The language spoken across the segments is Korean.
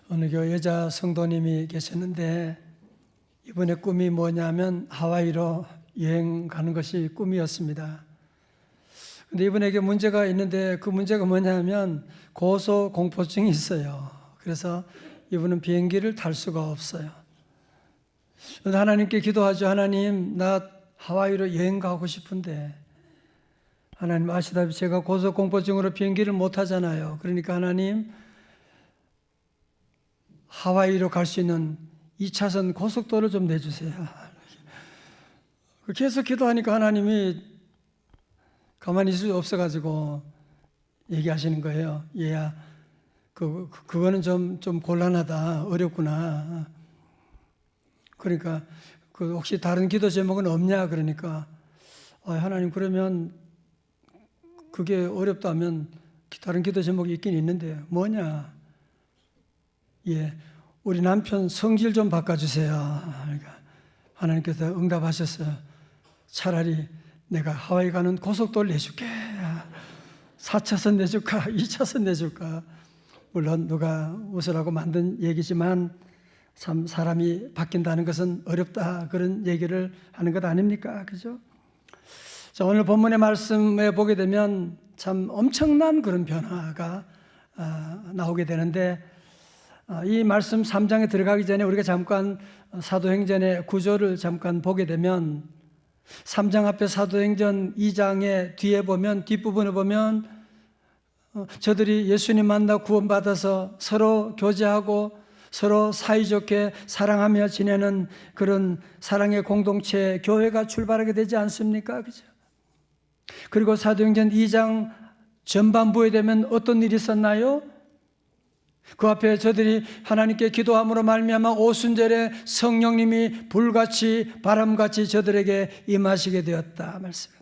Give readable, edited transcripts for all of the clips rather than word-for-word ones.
어느 교회 여자 성도님이 계셨는데 이번에 꿈이 뭐냐면 하와이로 여행 가는 것이 꿈이었습니다. 근데 이분에게 문제가 있는데 그 문제가 뭐냐면 고소공포증이 있어요. 그래서 이분은 비행기를 탈 수가 없어요. 그런데 하나님께 기도하죠. 하나님, 나 하와이로 여행 가고 싶은데 하나님 아시다시피 제가 고소공포증으로 비행기를 못 타잖아요. 그러니까 하나님, 하와이로 갈 수 있는 2차선 고속도로를 좀 내주세요. 계속 기도하니까 하나님이 가만히 있을 수 없어가지고 얘기하시는 거예요. 얘야, 그거는 좀 곤란하다, 어렵구나. 그러니까 혹시 다른 기도 제목은 없냐? 그러니까 하나님, 그러면 그게 어렵다면 다른 기도 제목이 있긴 있는데 뭐냐? 예, 우리 남편 성질 좀 바꿔주세요. 그러니까 하나님께서 응답하셨어요. 차라리 내가 하와이 가는 고속도로를 내줄게. 4차선 내줄까? 2차선 내줄까? 물론 누가 웃으라고 만든 얘기지만 참 사람이 바뀐다는 것은 어렵다, 그런 얘기를 하는 것 아닙니까? 그죠? 자, 오늘 본문의 말씀에 보게 되면 참 엄청난 그런 변화가 나오게 되는데, 이 말씀 3장에 들어가기 전에 우리가 잠깐 사도행전의 구조를 잠깐 보게 되면 3장 앞에 사도행전 2장의 뒤에 보면, 뒷부분에 보면 저들이 예수님 만나 구원받아서 서로 교제하고 서로 사이좋게 사랑하며 지내는 그런 사랑의 공동체, 교회가 출발하게 되지 않습니까? 그죠? 그리고 사도행전 2장 전반부에 되면 어떤 일이 있었나요? 그 앞에 저들이 하나님께 기도함으로 말미암아 오순절에 성령님이 불같이 바람같이 저들에게 임하시게 되었다 말씀입니다.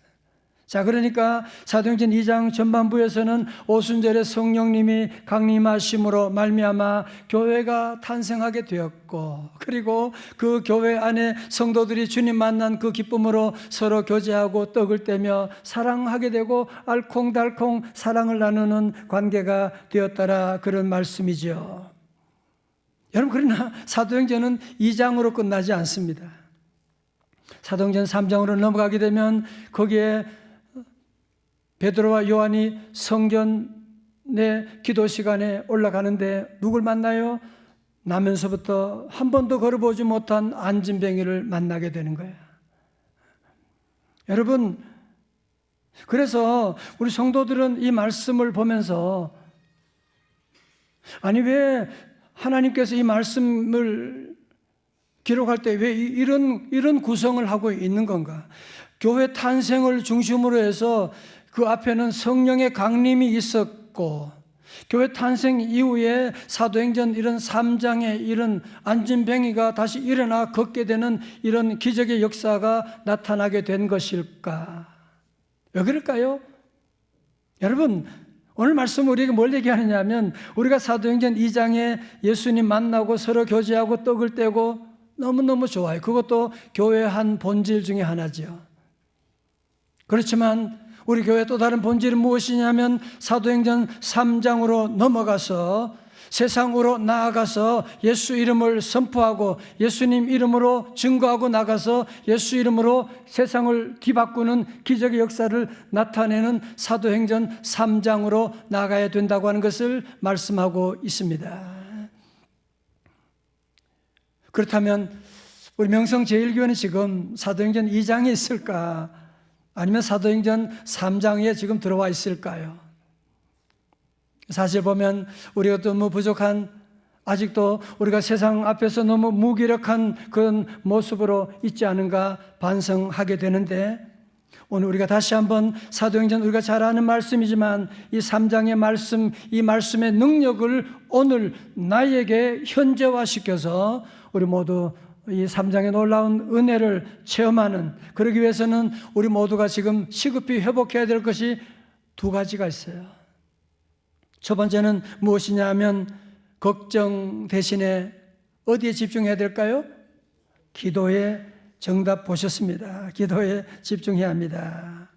자, 그러니까 사도행전 2장 전반부에서는 오순절에 성령님이 강림하심으로 말미암아 교회가 탄생하게 되었고, 그리고 그 교회 안에 성도들이 주님 만난 그 기쁨으로 서로 교제하고 떡을 떼며 사랑하게 되고 알콩달콩 사랑을 나누는 관계가 되었더라, 그런 말씀이죠. 여러분, 그러나 사도행전은 2장으로 끝나지 않습니다. 사도행전 3장으로 넘어가게 되면 거기에 베드로와 요한이 성전의 기도 시간에 올라가는데 누굴 만나요? 나면서부터 한 번도 걸어보지 못한 안진뱅이를 만나게 되는 거예요. 여러분, 그래서 우리 성도들은 이 말씀을 보면서 아니, 왜 하나님께서 이 말씀을 기록할 때 왜 이런 구성을 하고 있는 건가? 교회 탄생을 중심으로 해서 그 앞에는 성령의 강림이 있었고, 교회 탄생 이후에 사도행전 이런 3장에 이런 안진뱅이가 다시 일어나 걷게 되는 이런 기적의 역사가 나타나게 된 것일까? 왜 그럴까요? 여러분, 오늘 말씀 우리에게 뭘 얘기하느냐 하면, 우리가 사도행전 2장에 예수님 만나고 서로 교제하고 떡을 떼고 너무너무 좋아요. 그것도 교회의 한 본질 중에 하나죠. 그렇지만 우리 교회의 또 다른 본질은 무엇이냐면 사도행전 3장으로 넘어가서 세상으로 나아가서 예수 이름을 선포하고 예수님 이름으로 증거하고 나가서 예수 이름으로 세상을 뒤바꾸는 기적의 역사를 나타내는 사도행전 3장으로 나가야 된다고 하는 것을 말씀하고 있습니다. 그렇다면 우리 명성제일교회는 지금 사도행전 2장에 있을까? 아니면 사도행전 3장에 지금 들어와 있을까요? 사실 보면 우리가 너무 부족한, 아직도 우리가 세상 앞에서 너무 무기력한 그런 모습으로 있지 않은가 반성하게 되는데, 오늘 우리가 다시 한번 사도행전 우리가 잘 아는 말씀이지만 이 3장의 말씀, 이 말씀의 능력을 오늘 나에게 현재화시켜서 우리 모두 이 3장의 놀라운 은혜를 체험하는, 그러기 위해서는 우리 모두가 지금 시급히 회복해야 될 것이 두 가지가 있어요. 첫 번째는 무엇이냐 하면 걱정 대신에 어디에 집중해야 될까요? 기도에 정답 보셨습니다. 기도에 집중해야 합니다.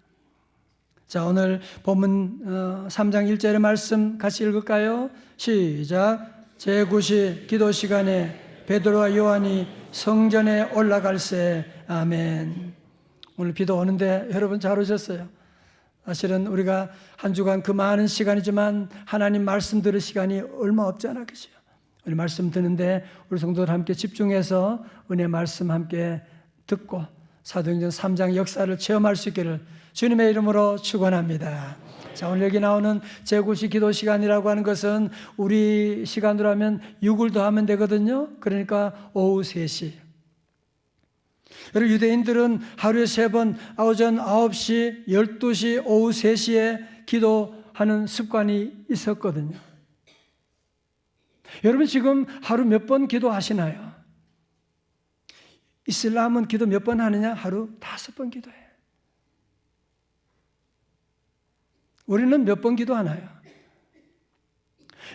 자, 오늘 본문 3장 1절의 말씀 같이 읽을까요? 시작. 제9시 기도 시간에 베드로와 요한이 성전에 올라갈새. 아멘. 오늘 비도 오는데 여러분 잘 오셨어요. 사실은 우리가 한 주간 그 많은 시간이지만 하나님 말씀 들을 시간이 얼마 없잖아, 그죠? 우리 말씀 듣는데 우리 성도들 함께 집중해서 은혜 말씀 함께 듣고 사도행전 3장 역사를 체험할 수 있기를 주님의 이름으로 축원합니다. 자, 오늘 여기 나오는 제9시 기도 시간이라고 하는 것은 우리 시간으로 하면 6을 더하면 되거든요. 그러니까 오후 3시. 여러분, 유대인들은 하루에 3번 오전 9시, 12시, 오후 3시에 기도하는 습관이 있었거든요. 여러분 지금 하루 몇 번 기도하시나요? 이슬람은 기도 몇 번 하느냐? 하루 5번 기도해요. 우리는 몇 번 기도하나요?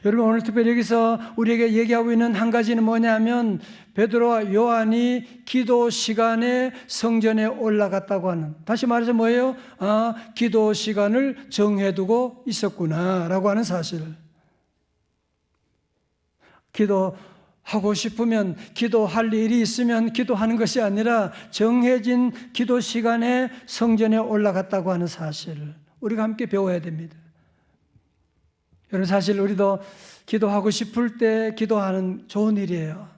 여러분 오늘 특별히 여기서 우리에게 얘기하고 있는 한 가지는 뭐냐면 베드로와 요한이 기도 시간에 성전에 올라갔다고 하는, 다시 말해서 뭐예요? 기도 시간을 정해두고 있었구나 라고 하는 사실. 기도하고 싶으면, 기도할 일이 있으면 기도하는 것이 아니라 정해진 기도 시간에 성전에 올라갔다고 하는 사실을 우리가 함께 배워야 됩니다. 여러분 사실 우리도 기도하고 싶을 때 기도하는 좋은 일이에요.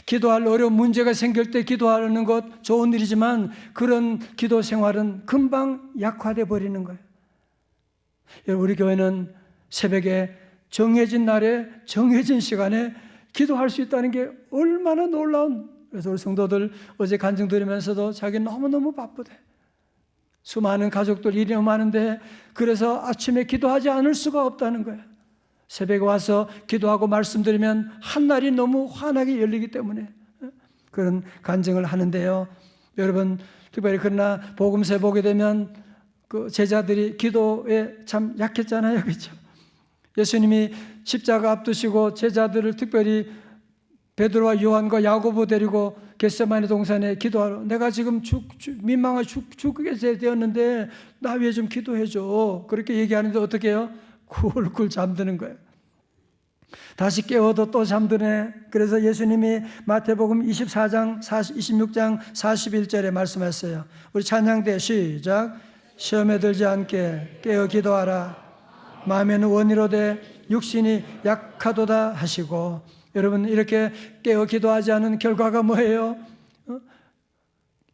기도할 어려운 문제가 생길 때 기도하는 것 좋은 일이지만 그런 기도 생활은 금방 약화돼 버리는 거예요. 여러분 우리 교회는 새벽에 정해진 날에 정해진 시간에 기도할 수 있다는 게 얼마나 놀라운. 그래서 우리 성도들 어제 간증 들으면서도 자기 너무너무 바쁘대. 수많은 가족들 일이 너무 많은데 그래서 아침에 기도하지 않을 수가 없다는 거예요. 새벽에 와서 기도하고 말씀드리면 한날이 너무 환하게 열리기 때문에 그런 간증을 하는데요. 여러분 특별히 그러나 복음서 보게 되면 그 제자들이 기도에 참 약했잖아요, 그렇죠? 예수님이 십자가 앞두시고 제자들을 특별히 베드로와 요한과 야고보 데리고 겟세마네 동산에 기도하러, 내가 지금 민망하게 죽게 되었는데 나 위해 좀 기도해줘. 그렇게 얘기하는데 어떻게 해요? 굴굴 잠드는 거예요. 다시 깨워도 또 잠드네. 그래서 예수님이 마태복음 24장 26장 41절에 말씀하셨어요. 우리 찬양대 시작. 시험에 들지 않게 깨어 기도하라. 마음에는 원이로되 육신이 약하도다 하시고. 여러분 이렇게 깨어 기도하지 않은 결과가 뭐예요?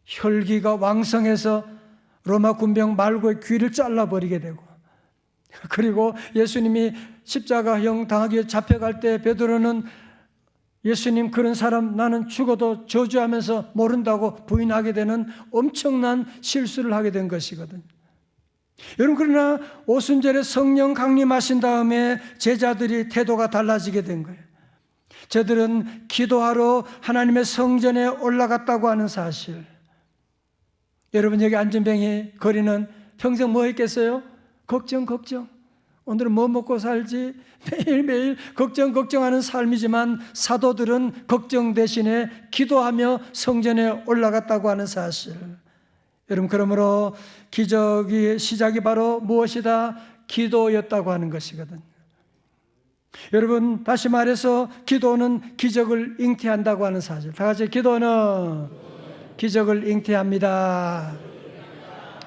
혈기가 왕성해서 로마 군병 말고의 귀를 잘라버리게 되고, 그리고 예수님이 십자가형 당하기 위해 잡혀갈 때 베드로는 예수님 그런 사람 나는 죽어도 저주하면서 모른다고 부인하게 되는 엄청난 실수를 하게 된 것이거든요. 여러분 그러나 오순절에 성령 강림하신 다음에 제자들이 태도가 달라지게 된 거예요. 저들은 기도하러 하나님의 성전에 올라갔다고 하는 사실. 여러분 여기 안전뱅이 거리는 평생 뭐 했겠어요? 걱정. 오늘은 뭐 먹고 살지? 매일매일 걱정하는 삶이지만 사도들은 걱정 대신에 기도하며 성전에 올라갔다고 하는 사실. 여러분 그러므로 기적의 시작이 바로 무엇이다? 기도였다고 하는 것이거든요. 여러분 다시 말해서 기도는 기적을 잉태한다고 하는 사실. 다 같이 기도는 기적을 잉태합니다.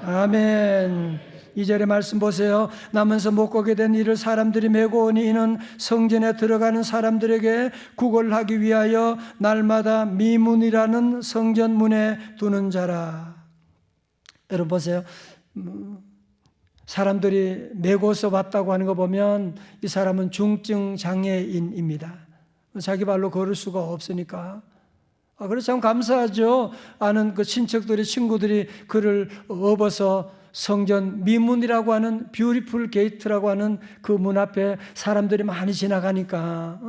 아멘. 2절의 말씀 보세요. 남은서 못 가게 된 이를 사람들이 메고 오니 이는 성전에 들어가는 사람들에게 구걸하기 위하여 날마다 미문이라는 성전문에 두는 자라. 여러분 보세요. 사람들이 메고서 왔다고 하는 거 보면 이 사람은 중증 장애인입니다. 자기 발로 걸을 수가 없으니까. 그래서 참 감사하죠. 아는 그 친척들이, 친구들이 그를 업어서 성전 미문이라고 하는 뷰티풀 게이트라고 하는 그 문 앞에 사람들이 많이 지나가니까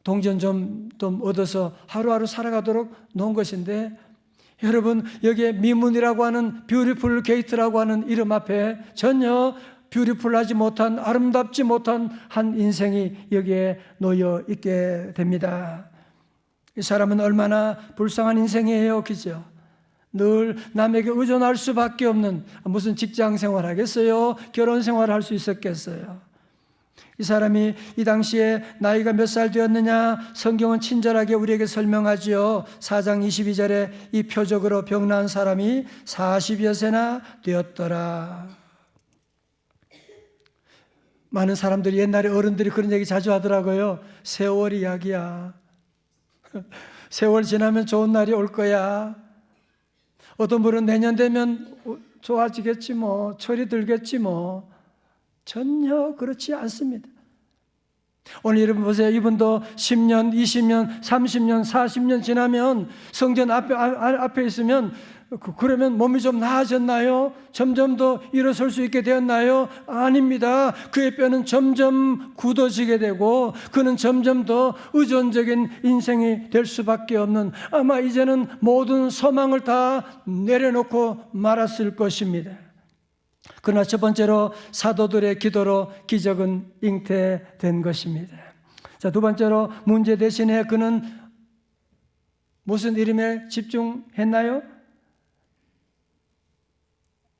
동전 좀 얻어서 하루하루 살아가도록 놓은 것인데, 여러분 여기에 미문이라고 하는 뷰티풀 게이트라고 하는 이름 앞에 전혀 뷰티풀하지 못한, 아름답지 못한 한 인생이 여기에 놓여 있게 됩니다. 이 사람은 얼마나 불쌍한 인생이에요, 그죠? 늘 남에게 의존할 수밖에 없는, 무슨 직장 생활 하겠어요? 결혼 생활 할 수 있었겠어요? 이 사람이 이 당시에 나이가 몇 살 되었느냐? 성경은 친절하게 우리에게 설명하지요. 4장 22절에 이 표적으로 병난 사람이 40여 세나 되었더라. 많은 사람들이 옛날에 어른들이 그런 얘기 자주 하더라고요. 세월 이야기야. 세월 지나면 좋은 날이 올 거야. 어떤 분은 내년 되면 좋아지겠지 뭐, 철이 들겠지 뭐. 전혀 그렇지 않습니다. 오늘 여러분 보세요. 이분도 10년, 20년, 30년, 40년 지나면 성전 앞에 있으면 그러면 몸이 좀 나아졌나요? 점점 더 일어설 수 있게 되었나요? 아닙니다. 그의 뼈는 점점 굳어지게 되고 그는 점점 더 의존적인 인생이 될 수밖에 없는, 아마 이제는 모든 소망을 다 내려놓고 말았을 것입니다. 그러나 첫 번째로 사도들의 기도로 기적은 잉태된 것입니다. 자, 두 번째로 문제 대신에 그는 무슨 이름에 집중했나요?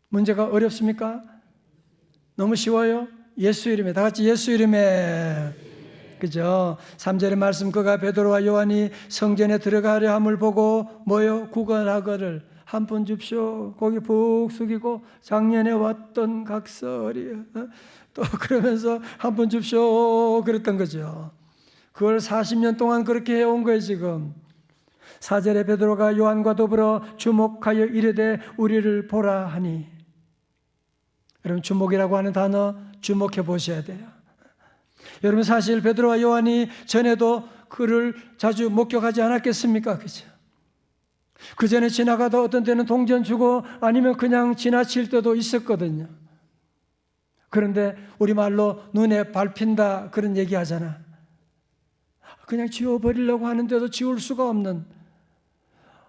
문제가 어렵습니까? 너무 쉬워요? 예수 이름에, 다 같이 예수 이름에. 그죠? 3절의 말씀, 그가 베드로와 요한이 성전에 들어가려 함을 보고 뭐요? 구걸하거를 한 푼 줍쇼. 고개 푹 숙이고 작년에 왔던 각설이 또 그러면서 한 푼 줍쇼 그랬던 거죠. 그걸 40년 동안 그렇게 해온 거예요 지금. 4절에 베드로가 요한과 더불어 주목하여 이르되 우리를 보라 하니. 여러분, 주목이라고 하는 단어 주목해 보셔야 돼요. 여러분, 사실 베드로와 요한이 전에도 그를 자주 목격하지 않았겠습니까? 그죠? 그 전에 지나가다 어떤 때는 동전 주고 아니면 그냥 지나칠 때도 있었거든요. 그런데 우리말로 눈에 밟힌다 그런 얘기 하잖아. 그냥 지워버리려고 하는데도 지울 수가 없는,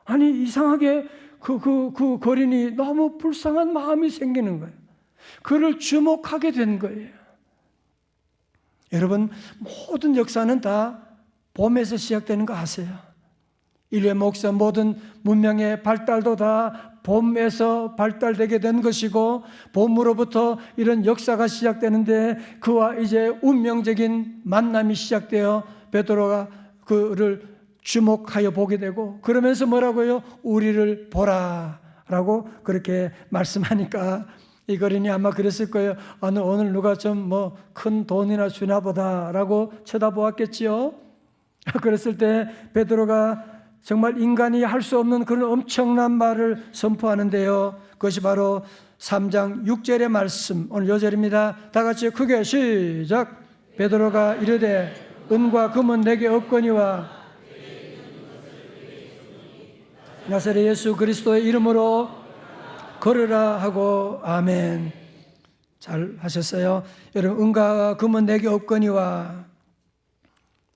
아니 이상하게 그 거린이 너무 불쌍한 마음이 생기는 거예요. 그를 주목하게 된 거예요. 여러분, 모든 역사는 다 봄에서 시작되는 거 아세요? 인류의 목사, 모든 문명의 발달도 다 봄에서 발달되게 된 것이고, 봄으로부터 이런 역사가 시작되는데 그와 이제 운명적인 만남이 시작되어 베드로가 그를 주목하여 보게 되고, 그러면서 뭐라고요? 우리를 보라 라고 그렇게 말씀하니까 이 거린이 아마 그랬을 거예요. 오늘 누가 좀 뭐 큰 돈이나 주나 보다 라고 쳐다보았겠지요. 그랬을 때 베드로가 정말 인간이 할 수 없는 그런 엄청난 말을 선포하는데요. 그것이 바로 3장 6절의 말씀, 오늘 요절입니다. 다 같이 크게 시작. 베드로가 이르되 은과 금은 내게 없거니와 나사렛 예수 그리스도의 이름으로 걸으라 하고. 아멘. 잘 하셨어요. 여러분, 은과 금은 내게 없거니와.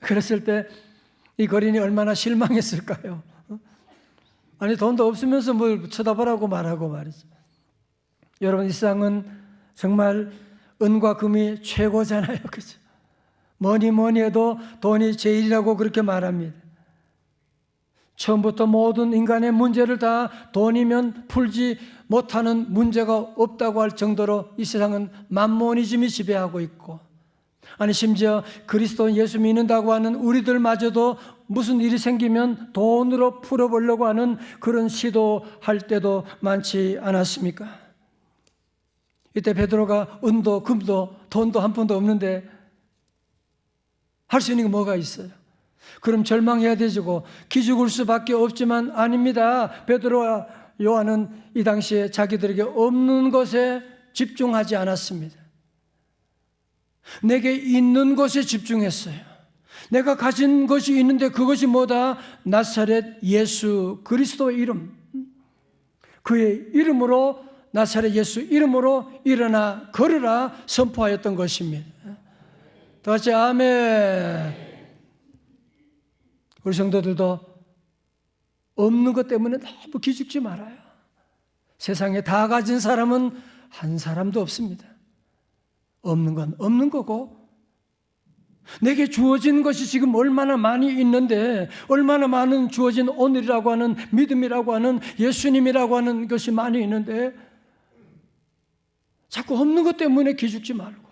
그랬을 때 이 거린이 얼마나 실망했을까요? 아니, 돈도 없으면서 뭘 쳐다보라고 말하고 말이죠. 여러분, 이 세상은 정말 은과 금이 최고잖아요. 그죠? 뭐니 해도 돈이 제일이라고 그렇게 말합니다. 처음부터 모든 인간의 문제를 다 돈이면 풀지 못하는 문제가 없다고 할 정도로 이 세상은 만모니즘이 지배하고 있고, 아니 심지어 그리스도 예수 믿는다고 하는 우리들마저도 무슨 일이 생기면 돈으로 풀어보려고 하는 그런 시도할 때도 많지 않았습니까? 이때 베드로가 은도 금도 돈도 한 푼도 없는데 할 수 있는 게 뭐가 있어요? 그럼 절망해야 되고 기죽을 수밖에 없지만 아닙니다. 베드로와 요한은 이 당시에 자기들에게 없는 것에 집중하지 않았습니다. 내게 있는 것에 집중했어요. 내가 가진 것이 있는데 그것이 뭐다? 나사렛 예수 그리스도의 이름, 그의 이름으로, 나사렛 예수 이름으로 일어나 걸으라 선포하였던 것입니다. 다 같이 아멘. 우리 성도들도 없는 것 때문에 너무 기죽지 말아요. 세상에 다 가진 사람은 한 사람도 없습니다. 없는 건 없는 거고, 내게 주어진 것이 지금 얼마나 많이 있는데, 얼마나 많은 주어진 오늘이라고 하는 믿음이라고 하는 예수님이라고 하는 것이 많이 있는데 자꾸 없는 것 때문에 기죽지 말고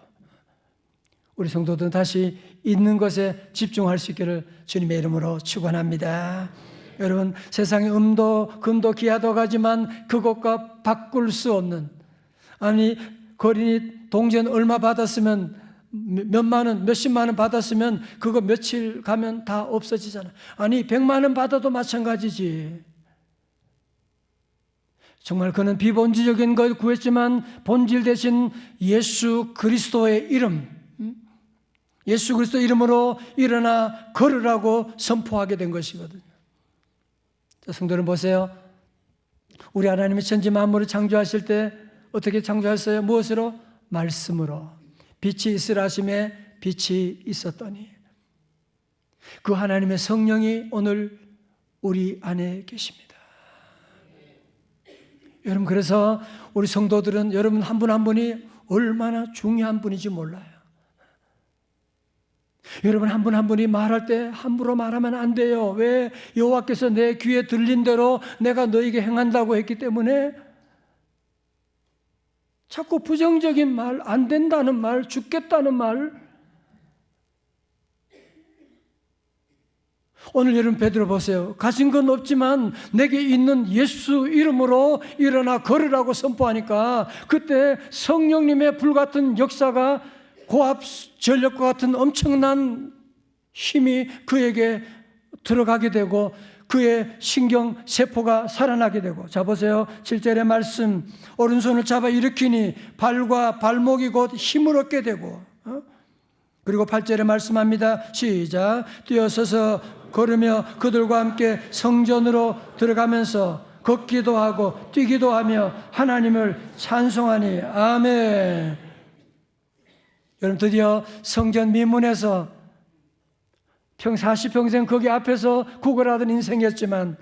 우리 성도들은 다시 있는 것에 집중할 수 있기를 주님의 이름으로 축원합니다. 여러분, 세상에 금도 기하도 가지만 그것과 바꿀 수 없는, 아니 거린이 동전 얼마 받았으면 몇만 원, 몇십만 원 받았으면 그거 며칠 가면 다 없어지잖아. 아니 100만 원 받아도 마찬가지지. 정말 그는 비본질적인 걸 구했지만 본질 대신 예수 그리스도의 이름, 예수 그리스도 이름으로 일어나 걸으라고 선포하게 된 것이거든요. 자, 성도는 보세요. 우리 하나님이 천지 만물을 창조하실 때 어떻게 창조하셨어요? 무엇으로? 말씀으로. 빛이 있으라 하심에 빛이 있었더니. 그 하나님의 성령이 오늘 우리 안에 계십니다. 여러분, 그래서 우리 성도들은 여러분 한 분 한 분이 얼마나 중요한 분인지 몰라요. 여러분 한 분 한 분이 말할 때 함부로 말하면 안 돼요. 왜? 여호와께서 내 귀에 들린 대로 내가 너에게 행한다고 했기 때문에 자꾸 부정적인 말, 안 된다는 말, 죽겠다는 말. 오늘 여러분 베드로 보세요. 가진 건 없지만 내게 있는 예수 이름으로 일어나 걸으라고 선포하니까 그때 성령님의 불같은 역사가 고압 전력과 같은 엄청난 힘이 그에게 들어가게 되고 그의 신경세포가 살아나게 되고. 자 보세요. 7절의 말씀, 오른손을 잡아 일으키니 발과 발목이 곧 힘을 얻게 되고, 그리고 8절에 말씀합니다. 시작. 뛰어서서 걸으며 그들과 함께 성전으로 들어가면서 걷기도 하고 뛰기도 하며 하나님을 찬송하니. 아멘. 여러분, 드디어 성전 미문에서 40평생 거기 앞에서 구걸하던 인생이었지만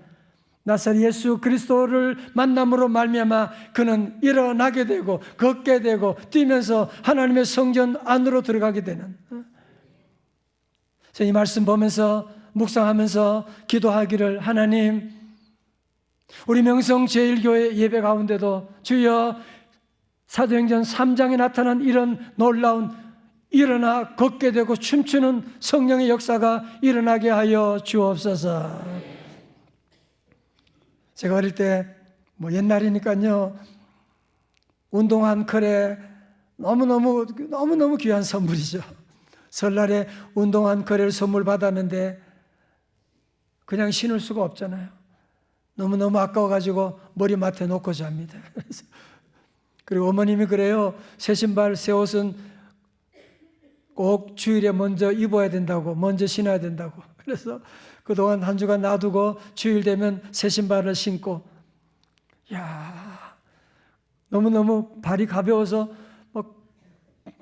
나사렛 예수 그리스도를 만남으로 말미암아 그는 일어나게 되고 걷게 되고 뛰면서 하나님의 성전 안으로 들어가게 되는. 이 말씀 보면서 묵상하면서 기도하기를, 하나님, 우리 명성제일교회 예배 가운데도 주여 사도행전 3장에 나타난 이런 놀라운 일어나 걷게 되고 춤추는 성령의 역사가 일어나게 하여 주옵소서. 제가 어릴 때 옛날이니까요, 운동 한 컬에 너무너무 귀한 선물이죠. 설날에 운동 한 컬을 선물 받았는데 그냥 신을 수가 없잖아요. 너무너무 아까워가지고 머리맡에 놓고 잡니다. 그리고 어머님이 그래요. 새 신발, 새 옷은 꼭 주일에 먼저 입어야 된다고, 먼저 신어야 된다고. 그래서 그동안 한 주간 놔두고 주일 되면 새 신발을 신고, 너무너무 발이 가벼워서 막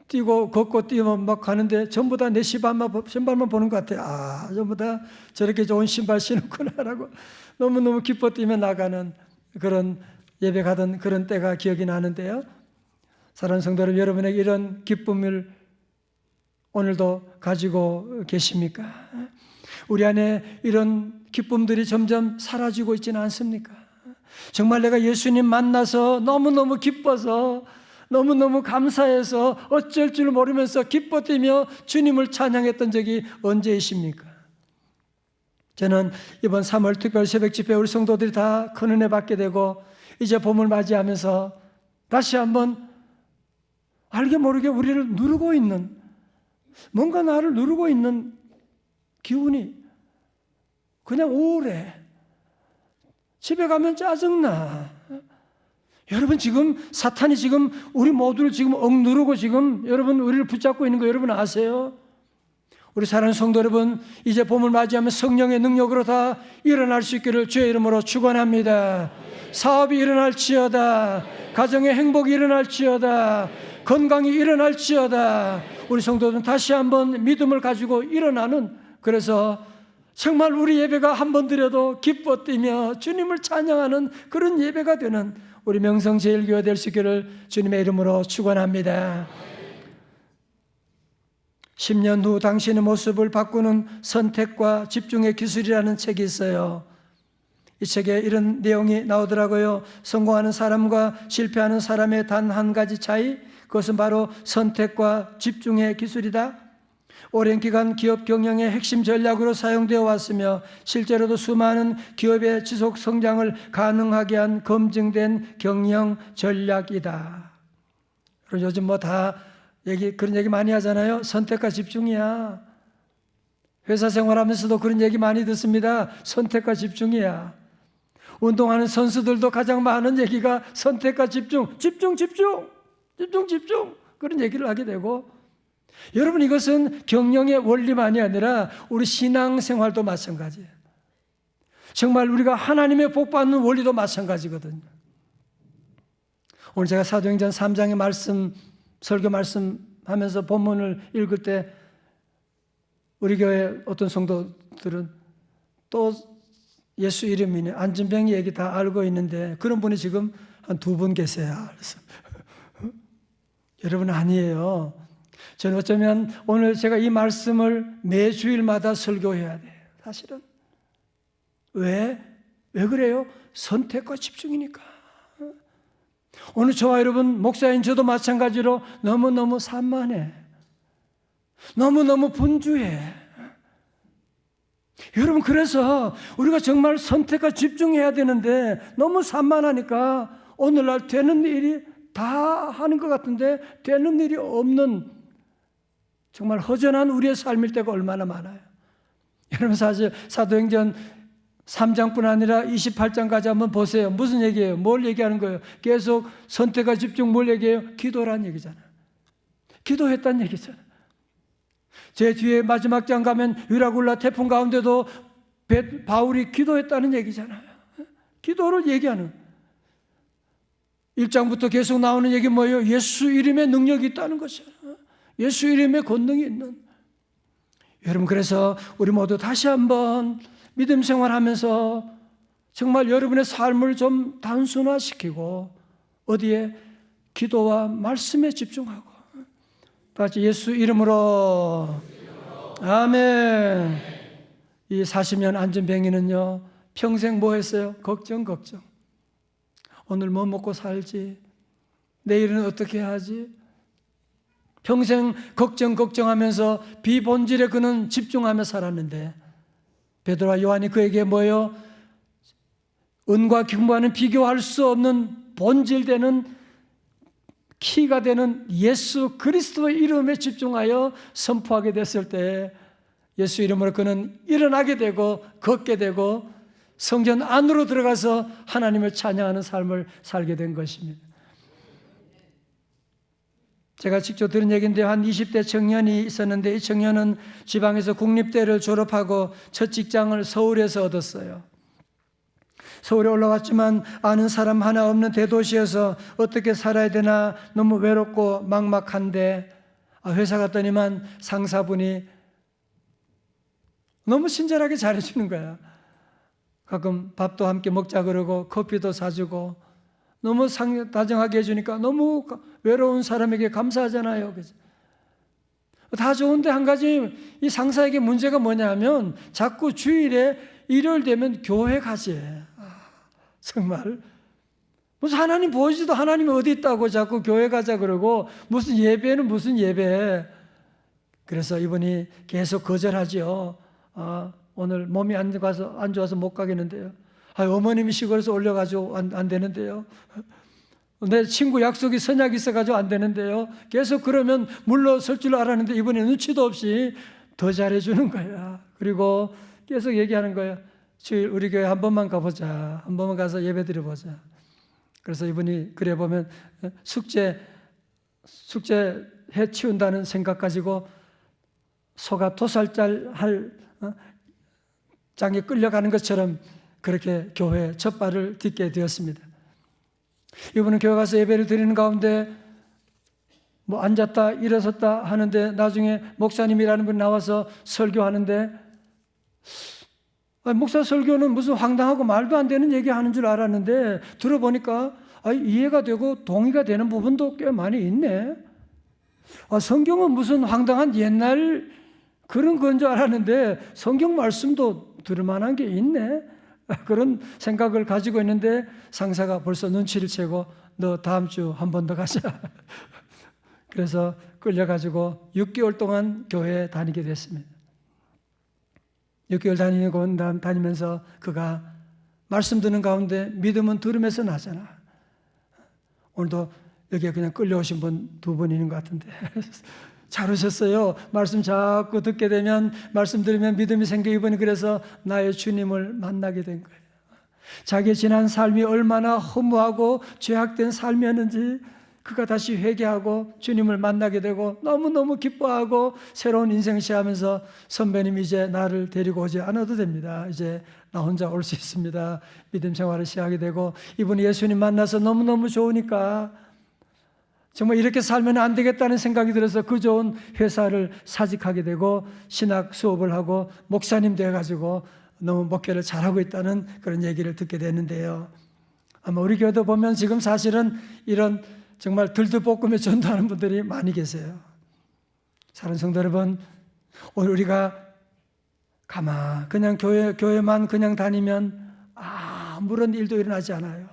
뛰고 걷고 뛰면 막 가는데 전부 다 내 신발만 보는 것 같아요. 전부 다 저렇게 좋은 신발 신었구나라고 너무너무 기뻐 뛰며 나가는 그런 예배 가던 그런 때가 기억이 나는데요. 사랑하는 성도 여러분, 여러분에게 이런 기쁨을 오늘도 가지고 계십니까? 우리 안에 이런 기쁨들이 점점 사라지고 있지는 않습니까? 정말 내가 예수님 만나서 너무너무 기뻐서, 너무너무 감사해서 어쩔 줄 모르면서 기뻐 뛰며 주님을 찬양했던 적이 언제이십니까? 저는 이번 3월 특별 새벽 집회 우리 성도들이 다 큰 은혜 받게 되고 이제 봄을 맞이하면서 다시 한번 알게 모르게 우리를 누르고 있는, 뭔가 나를 누르고 있는 기운이 그냥 우울해. 집에 가면 짜증나. 여러분, 지금 사탄이 지금 우리 모두를 지금 억누르고 지금 여러분 우리를 붙잡고 있는 거 여러분 아세요? 우리 사랑하는 성도 여러분, 이제 봄을 맞이하면 성령의 능력으로 다 일어날 수 있기를 주의 이름으로 축원합니다. 사업이 일어날지어다. 가정의 행복이 일어날지어다. 건강이 일어날지어다. 우리 성도들은 다시 한번 믿음을 가지고 일어나는, 그래서 정말 우리 예배가 한 번 드려도 기뻐 뛰며 주님을 찬양하는 그런 예배가 되는 우리 명성제일교회 될 수 있기를 주님의 이름으로 축원합니다. 10년 후 당신의 모습을 바꾸는 선택과 집중의 기술이라는 책이 있어요. 이 책에 이런 내용이 나오더라고요. 성공하는 사람과 실패하는 사람의 단 한 가지 차이, 그것은 바로 선택과 집중의 기술이다. 오랜 기간 기업 경영의 핵심 전략으로 사용되어 왔으며 실제로도 수많은 기업의 지속 성장을 가능하게 한 검증된 경영 전략이다. 그리고 요즘 뭐 다 그런 얘기 많이 하잖아요. 선택과 집중이야. 회사 생활하면서도 그런 얘기 많이 듣습니다. 선택과 집중이야. 운동하는 선수들도 가장 많은 얘기가 선택과 집중, 집중. 그런 얘기를 하게 되고, 여러분, 이것은 경영의 원리만이 아니라 우리 신앙생활도 마찬가지예요. 정말 우리가 하나님의 복 받는 원리도 마찬가지거든요. 오늘 제가 사도행전 3장의 설교 말씀하면서 본문을 읽을 때 우리 교회 어떤 성도들은 또 예수 이름이네, 안진병 얘기 다 알고 있는데 그런 분이 지금 한 2분 계세요. 그래서 여러분, 아니에요. 저는 어쩌면 오늘 제가 이 말씀을 매주일마다 설교해야 돼요. 사실은. 왜 그래요? 선택과 집중이니까. 오늘 저와 여러분, 목사인 저도 마찬가지로 너무너무 산만해. 너무너무 분주해. 여러분, 그래서 우리가 정말 선택과 집중해야 되는데 너무 산만하니까 오늘날 되는 일이 다 하는 것 같은데 되는 일이 없는 정말 허전한 우리의 삶일 때가 얼마나 많아요. 여러분, 사실 사도행전 3장뿐 아니라 28장까지 한번 보세요. 무슨 얘기예요? 뭘 얘기하는 거예요? 계속 선택과 집중, 뭘 얘기해요? 기도란 얘기잖아요. 기도했다는 얘기잖아요. 제 뒤에 마지막 장 가면 유라굴라 태풍 가운데도 바울이 기도했다는 얘기잖아요. 기도를 얘기하는. 1장부터 계속 나오는 얘기 뭐예요? 예수 이름의 능력이 있다는 것이잖아요. 예수 이름의 권능이 있는. 여러분, 그래서 우리 모두 다시 한번 믿음 생활하면서 정말 여러분의 삶을 좀 단순화시키고 어디에? 기도와 말씀에 집중하고 같이 예수 이름으로 아멘. 이 40년 안진뱅이는요 평생 뭐 했어요? 걱정. 오늘 뭐 먹고 살지? 내일은 어떻게 하지? 평생 걱정하면서 비본질에 그는 집중하며 살았는데 베드로와 요한이 그에게 뭐예요? 은과 금과는 비교할 수 없는 본질되는 키가 되는 예수 그리스도의 이름에 집중하여 선포하게 됐을 때 예수 이름으로 그는 일어나게 되고 걷게 되고 성전 안으로 들어가서 하나님을 찬양하는 삶을 살게 된 것입니다. 제가 직접 들은 얘기인데 한 20대 청년이 있었는데 이 청년은 지방에서 국립대를 졸업하고 첫 직장을 서울에서 얻었어요. 서울에 올라왔지만 아는 사람 하나 없는 대도시에서 어떻게 살아야 되나 너무 외롭고 막막한데 회사 갔더니만 상사분이 너무 친절하게 잘해주는 거야. 가끔 밥도 함께 먹자 그러고 커피도 사주고 너무 다정하게 해주니까 너무 외로운 사람에게 감사하잖아요. 그죠? 다 좋은데 한 가지 이 상사에게 문제가 뭐냐면 자꾸 주일에 일요일 되면 교회 가지. 정말 무슨 하나님 보이지도 하나님이 어디 있다고 자꾸 교회 가자 그러고 무슨 예배는 무슨 예배. 그래서 이분이 계속 거절하죠. 오늘 몸이 안 좋아서 못 가겠는데요. 어머님이 시골에서 올려가지고 안 되는데요. 내 친구 약속이 선약이 있어가지고 안 되는데요. 계속 그러면 물러설 줄 알았는데 이번에 눈치도 없이 더 잘해주는 거야. 그리고 계속 얘기하는 거야. 주일 우리 교회 한 번만 가보자. 한 번만 가서 예배 드려보자. 그래서 이분이 그래 보면 숙제 해 치운다는 생각 가지고 소가 도살잘 할 장에 끌려가는 것처럼 그렇게 교회에 첫 발을 딛게 되었습니다. 이분은 교회 가서 예배를 드리는 가운데 뭐 앉았다 일어섰다 하는데 나중에 목사님이라는 분이 나와서 설교하는데 목사 설교는 무슨 황당하고 말도 안 되는 얘기하는 줄 알았는데 들어보니까 이해가 되고 동의가 되는 부분도 꽤 많이 있네. 성경은 무슨 황당한 옛날 그런 건 줄 알았는데 성경 말씀도 들을 만한 게 있네. 그런 생각을 가지고 있는데 상사가 벌써 눈치를 채고 너 다음 주 한 번 더 가자. 그래서 끌려가지고 6개월 동안 교회에 다니게 됐습니다. 6개월 다니면서 그가 말씀 듣는 가운데 믿음은 들음에서 나잖아. 오늘도 여기에 그냥 끌려오신 분 2분 있는 것 같은데 잘 오셨어요. 말씀 자꾸 듣게 되면, 말씀 들으면 믿음이 생겨. 이번에 그래서 나의 주님을 만나게 된 거예요. 자기의 지난 삶이 얼마나 허무하고 죄악된 삶이었는지 그가 다시 회개하고 주님을 만나게 되고 너무너무 기뻐하고 새로운 인생 시하면서, 선배님 이제 나를 데리고 오지 않아도 됩니다. 이제 나 혼자 올 수 있습니다. 믿음 생활을 시작하게 되고, 이분이 예수님 만나서 너무너무 좋으니까 정말 이렇게 살면 안 되겠다는 생각이 들어서 그 좋은 회사를 사직하게 되고 신학 수업을 하고 목사님 되어가지고 너무 목회를 잘하고 있다는 그런 얘기를 듣게 됐는데요. 아마 우리 교회도 보면 지금 사실은 이런 정말 들들볶으며 전도하는 분들이 많이 계세요. 사랑하는 성도 여러분, 오늘 우리가 그냥 교회만 그냥 다니면 아무런 일도 일어나지 않아요.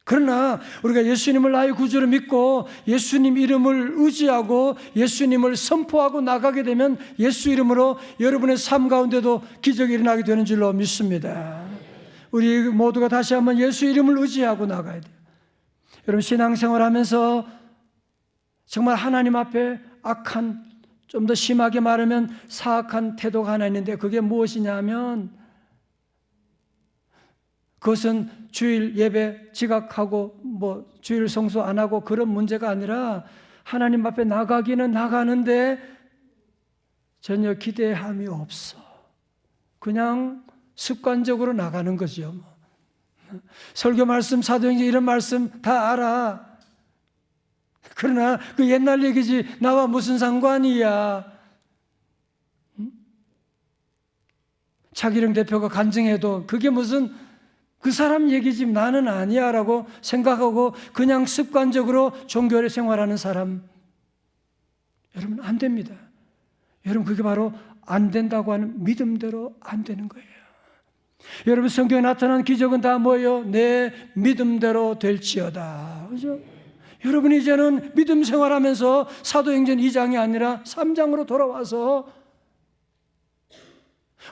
그러나 우리가 예수님을 나의 구주로 믿고 예수님 이름을 의지하고 예수님을 선포하고 나가게 되면 예수 이름으로 여러분의 삶 가운데도 기적이 일어나게 되는 줄로 믿습니다. 우리 모두가 다시 한번 예수 이름을 의지하고 나가야 돼요. 여러분, 신앙생활 하면서 정말 하나님 앞에 악한, 좀 더 심하게 말하면 사악한 태도가 하나 있는데, 그게 무엇이냐 하면 그것은 주일 예배 지각하고 주일 성수 안 하고 그런 문제가 아니라, 하나님 앞에 나가기는 나가는데 전혀 기대함이 없어. 그냥 습관적으로 나가는 거죠. 설교 말씀, 사도행전 이런 말씀 다 알아. 그러나 그 옛날 얘기지 나와 무슨 상관이야. 차기령 대표가 간증해도 그게 무슨 그 사람 얘기지 나는 아니야 라고 생각하고 그냥 습관적으로 종교를 생활하는 사람, 여러분 안 됩니다. 여러분, 그게 바로 안 된다고 하는 믿음대로 안 되는 거예요. 여러분, 성경에 나타난 기적은 다 뭐예요? 내 믿음대로 될지어다. 그죠? 여러분, 이제는 믿음 생활하면서 사도행전 2장이 아니라 3장으로 돌아와서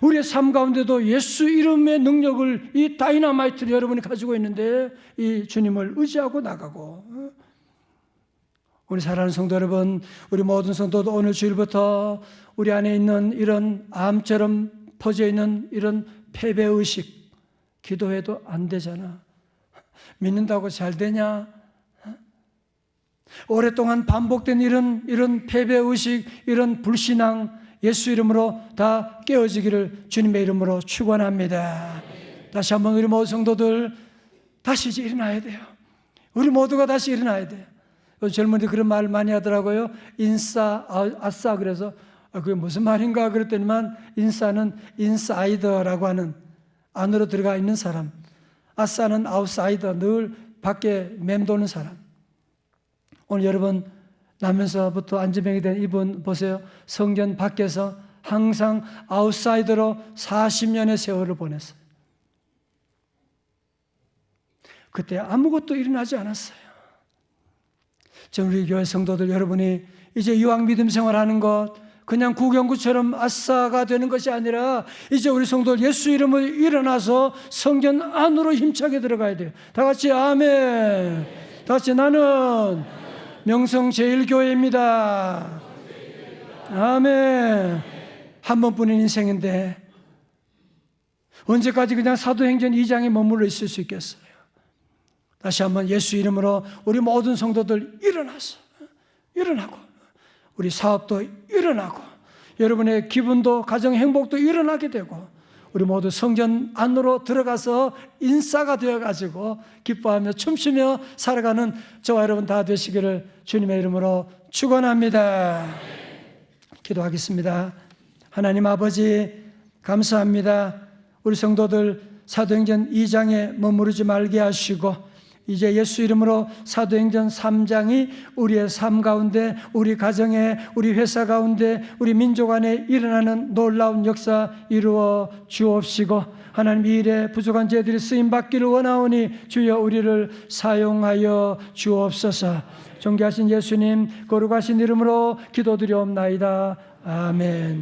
우리의 삶 가운데도 예수 이름의 능력을, 이 다이너마이트를 여러분이 가지고 있는데 이 주님을 의지하고 나가고, 우리 사랑하는 성도 여러분, 우리 모든 성도도 오늘 주일부터 우리 안에 있는 이런 암처럼 퍼져 있는 이런 패배의식, 기도해도 안 되잖아. 믿는다고 잘 되냐? 오랫동안 반복된 이런 패배의식, 이런 불신앙, 예수 이름으로 다 깨어지기를 주님의 이름으로 축원합니다. 다시 한번 우리 모든 성도들 다시 이제 일어나야 돼요. 우리 모두가 다시 일어나야 돼요. 젊은이들 그런 말 많이 하더라고요. 인싸, 아싸. 그래서 그게 무슨 말인가 그랬더니만, 인싸는 인사이더라고 하는, 안으로 들어가 있는 사람, 아싸는 아웃사이더, 늘 밖에 맴도는 사람. 오늘 여러분 나면서부터 안진병이 된 이분 보세요. 성전 밖에서 항상 아웃사이더로 40년의 세월을 보냈어요. 그때 아무것도 일어나지 않았어요. 지금 우리 교회 성도들 여러분이 이제 이왕 믿음 생활하는 것, 그냥 구경구처럼 아싸가 되는 것이 아니라 이제 우리 성도들 예수 이름으로 일어나서 성전 안으로 힘차게 들어가야 돼요. 다 같이 아멘. 다 같이 나는 명성제일교회입니다. 아멘. 한 번뿐인 인생인데 언제까지 그냥 사도행전 2장에 머물러 있을 수 있겠어요? 다시 한번 예수 이름으로 우리 모든 성도들 일어나고 우리 사업도 일어나고 여러분의 기분도 가정 행복도 일어나게 되고 우리 모두 성전 안으로 들어가서 인싸가 되어가지고 기뻐하며 춤추며 살아가는 저와 여러분 다 되시기를 주님의 이름으로 축원합니다. 기도하겠습니다. 하나님 아버지 감사합니다. 우리 성도들 사도행전 2장에 머무르지 말게 하시고 이제 예수 이름으로 사도행전 3장이 우리의 삶 가운데, 우리 가정에, 우리 회사 가운데, 우리 민족 안에 일어나는 놀라운 역사 이루어 주옵시고, 하나님 이 일에 부족한 저희들이 쓰임받기를 원하오니 주여 우리를 사용하여 주옵소서. 존귀하신 예수님 거룩하신 이름으로 기도드리옵나이다. 아멘.